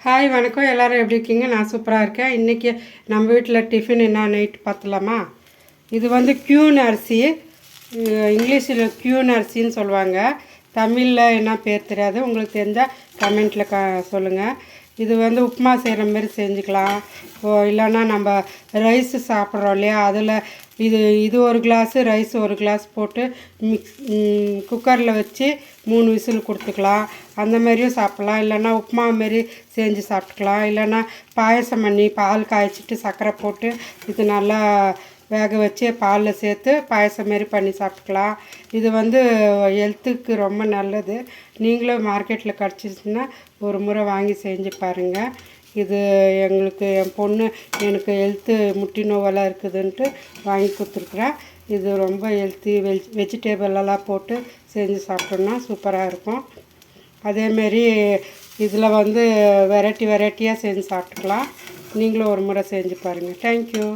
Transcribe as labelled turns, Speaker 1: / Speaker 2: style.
Speaker 1: Hi வணக்கம், எல்லோரும் எப்படி இருக்கீங்க? நான் சூப்பராக இருக்கேன். இன்றைக்கி நம்ம வீட்டில் டிஃபின் என்ன நைட் பார்த்துலாமா? இது வந்து க்யூன் அரிசி, இங்கிலீஷில் க்யூன் அரிசின்னு சொல்லுவாங்க. தமிழில் என்ன பேர் தெரியாது, உங்களுக்கு தெரிஞ்சால் கமெண்ட்டில் சொல்லுங்கள். இது வந்து உப்புமா செய்கிற மாதிரி செஞ்சுக்கலாம். இல்லைன்னா நம்ம ரைஸு சாப்பிட்றோம் இல்லையா, அதில் இது ஒரு கிளாஸு ரைஸ் ஒரு கிளாஸ் போட்டு குக்கரில் வச்சு 3 விசில் கொடுத்துக்கலாம். அந்த மாதிரியும் சாப்பிட்லாம். இல்லைன்னா உப்புமா மாரி செஞ்சு சாப்பிட்டுக்கலாம். இல்லைன்னா பாயசம் பண்ணி பால் காய்ச்சிட்டு சர்க்கரை போட்டு இது நல்லா வேக வச்சு பாலில் சேர்த்து பாயசம் மாரி பண்ணி சாப்பிட்டுக்கலாம். இது வந்து ஹெல்த்துக்கு ரொம்ப நல்லது. நீங்களும் மார்க்கெட்டில் கிடச்சிச்சின்னா ஒரு முறை வாங்கி செஞ்சு பாருங்கள். இது எங்களுக்கு என் பொண்ணு எனக்கு ஹெல்த்து முட்டி நோவெல்லாம் இருக்குதுன்ட்டு வாங்கி கொடுத்துருக்குறேன். இது ரொம்ப ஹெல்த்தி. வெஜிடேபிளெல்லாம் போட்டு செஞ்சு சாப்பிட்டோன்னா சூப்பராக இருக்கும். அதேமாரி இதில் வந்து வெரைட்டியாக செஞ்சு சாப்பிட்டுக்கலாம். நீங்களும் ஒரு முறை செஞ்சு பாருங்கள். தேங்க்யூ.